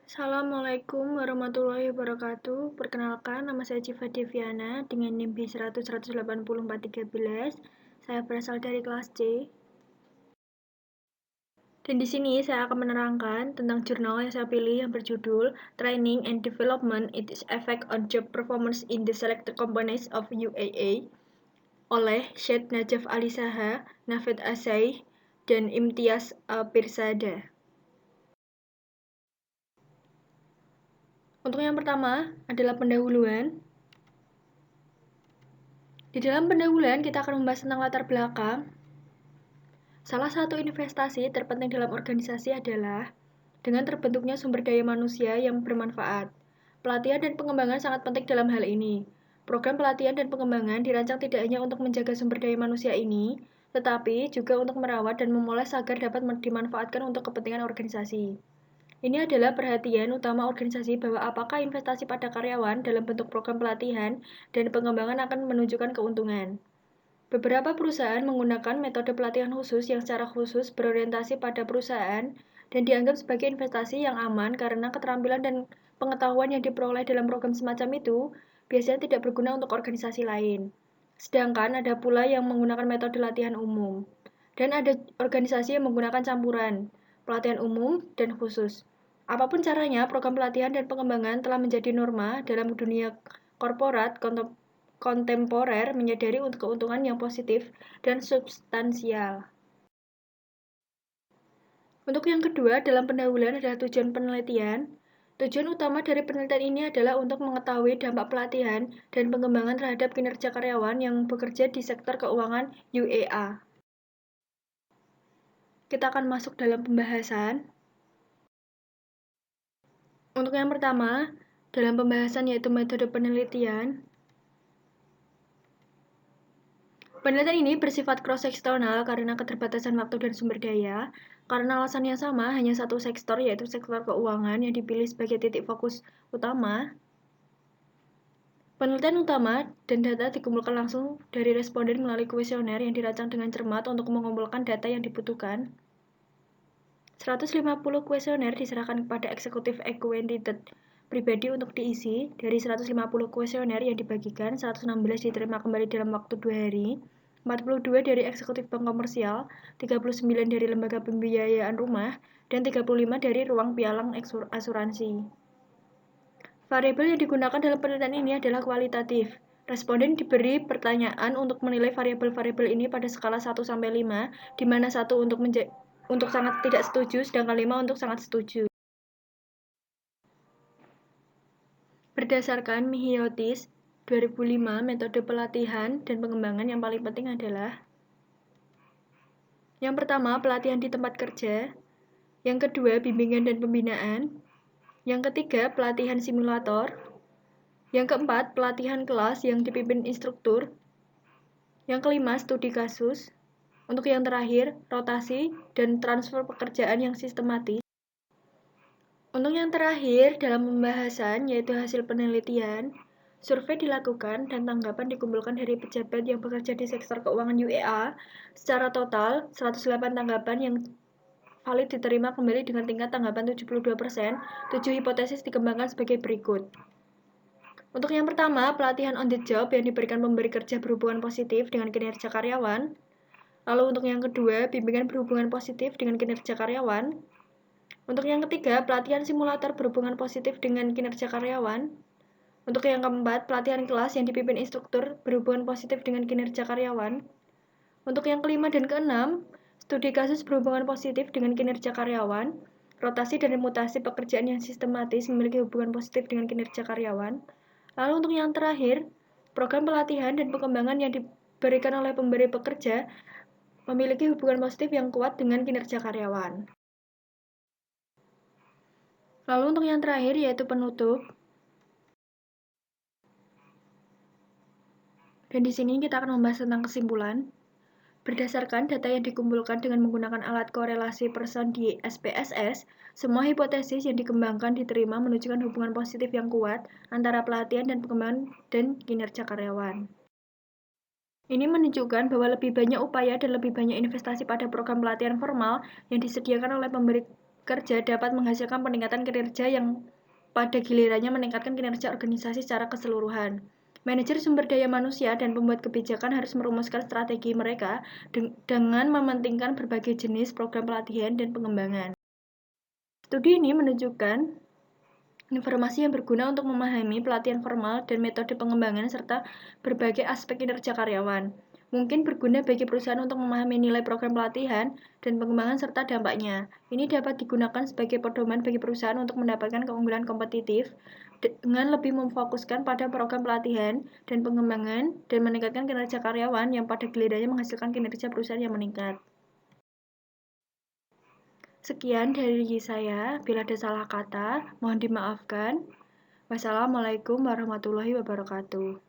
Assalamualaikum warahmatullahi wabarakatuh. Perkenalkan, nama saya Civa Deviana dengan NIM B100180413. Saya berasal dari kelas C. Dan di sini saya akan menerangkan tentang jurnal yang saya pilih yang berjudul Training and Development Its Effect on Job Performance in the Selected Components of UAA oleh Syed Najaf Ali Saha, Nafed Asai, dan Imtiaz Pirzada. Untuk yang pertama adalah pendahuluan. Di dalam pendahuluan kita akan membahas tentang latar belakang. Salah satu investasi terpenting dalam organisasi adalah dengan terbentuknya sumber daya manusia yang bermanfaat. Pelatihan dan pengembangan sangat penting dalam hal ini. Program pelatihan dan pengembangan dirancang tidak hanya untuk menjaga sumber daya manusia ini, tetapi juga untuk merawat dan memoles agar dapat dimanfaatkan untuk kepentingan organisasi. Ini adalah perhatian utama organisasi bahwa apakah investasi pada karyawan dalam bentuk program pelatihan dan pengembangan akan menunjukkan keuntungan. Beberapa perusahaan menggunakan metode pelatihan khusus yang secara khusus berorientasi pada perusahaan dan dianggap sebagai investasi yang aman karena keterampilan dan pengetahuan yang diperoleh dalam program semacam itu biasanya tidak berguna untuk organisasi lain. Sedangkan ada pula yang menggunakan metode latihan umum. Dan ada organisasi yang menggunakan campuran, pelatihan umum dan khusus. Apapun caranya, program pelatihan dan pengembangan telah menjadi norma dalam dunia korporat kontemporer menyadari untuk keuntungan yang positif dan substansial. Untuk yang kedua, dalam pendahuluan adalah tujuan penelitian. Tujuan utama dari penelitian ini adalah untuk mengetahui dampak pelatihan dan pengembangan terhadap kinerja karyawan yang bekerja di sektor keuangan UEA. Kita akan masuk dalam pembahasan. Untuk yang pertama, dalam pembahasan yaitu metode penelitian. Penelitian ini bersifat cross-seksional karena keterbatasan waktu dan sumber daya. Karena alasan yang sama, hanya satu sektor yaitu sektor keuangan yang dipilih sebagai titik fokus utama. Penelitian utama dan data dikumpulkan langsung dari responden melalui kuesioner yang dirancang dengan cermat untuk mengumpulkan data yang dibutuhkan. 150 kuesioner diserahkan kepada eksekutif acquainted pribadi untuk diisi. Dari 150 kuesioner yang dibagikan, 116 diterima kembali dalam waktu 2 hari, 42 dari eksekutif bank komersial, 39 dari lembaga pembiayaan rumah, dan 35 dari ruang pialang asuransi. Variabel yang digunakan dalam penelitian ini adalah kualitatif. Responden diberi pertanyaan untuk menilai variabel-variabel ini pada skala 1 sampai 5, di mana 1 untuk sangat tidak setuju, sedangkan 5 untuk sangat setuju. Berdasarkan Mihiotis 2005, metode pelatihan dan pengembangan yang paling penting adalah yang pertama, pelatihan di tempat kerja. Yang kedua, bimbingan dan pembinaan. Yang ketiga, pelatihan simulator. Yang keempat, pelatihan kelas yang dipimpin instruktur. Yang kelima, studi kasus. Untuk yang terakhir, rotasi dan transfer pekerjaan yang sistematis. Untuk yang terakhir, dalam pembahasan yaitu hasil penelitian, survei dilakukan dan tanggapan dikumpulkan dari pejabat yang bekerja di sektor keuangan UEA. Secara total, 108 tanggapan yang valid diterima kembali dengan tingkat tanggapan 72%. 7 hipotesis dikembangkan sebagai berikut. Untuk yang pertama, pelatihan on the job yang diberikan pemberi kerja berhubungan positif dengan kinerja karyawan. Lalu untuk yang kedua, bimbingan berhubungan positif dengan kinerja karyawan. Untuk yang ketiga, pelatihan simulator berhubungan positif dengan kinerja karyawan. Untuk yang keempat, pelatihan kelas yang dipimpin instruktur berhubungan positif dengan kinerja karyawan. Untuk yang kelima dan keenam, studi kasus berhubungan positif dengan kinerja karyawan. Rotasi dan mutasi pekerjaan yang sistematis memiliki hubungan positif dengan kinerja karyawan. Lalu untuk yang terakhir, program pelatihan dan pengembangan yang diberikan oleh pemberi pekerja memiliki hubungan positif yang kuat dengan kinerja karyawan. Lalu untuk yang terakhir yaitu penutup. Dan di sini kita akan membahas tentang kesimpulan. Berdasarkan data yang dikumpulkan dengan menggunakan alat korelasi person di SPSS, semua hipotesis yang dikembangkan diterima menunjukkan hubungan positif yang kuat antara pelatihan dan pengembangan dan kinerja karyawan. Ini menunjukkan bahwa lebih banyak upaya dan lebih banyak investasi pada program pelatihan formal yang disediakan oleh pemberi kerja dapat menghasilkan peningkatan kinerja yang pada gilirannya meningkatkan kinerja organisasi secara keseluruhan. Manajer sumber daya manusia dan pembuat kebijakan harus merumuskan strategi mereka dengan mementingkan berbagai jenis program pelatihan dan pengembangan. Studi ini menunjukkan informasi yang berguna untuk memahami pelatihan formal dan metode pengembangan serta berbagai aspek kinerja karyawan. Mungkin berguna bagi perusahaan untuk memahami nilai program pelatihan dan pengembangan serta dampaknya. Ini dapat digunakan sebagai pedoman bagi perusahaan untuk mendapatkan keunggulan kompetitif dengan lebih memfokuskan pada program pelatihan dan pengembangan dan meningkatkan kinerja karyawan yang pada gilirannya menghasilkan kinerja perusahaan yang meningkat. Sekian dari saya, bila ada salah kata, mohon dimaafkan. Wassalamualaikum warahmatullahi wabarakatuh.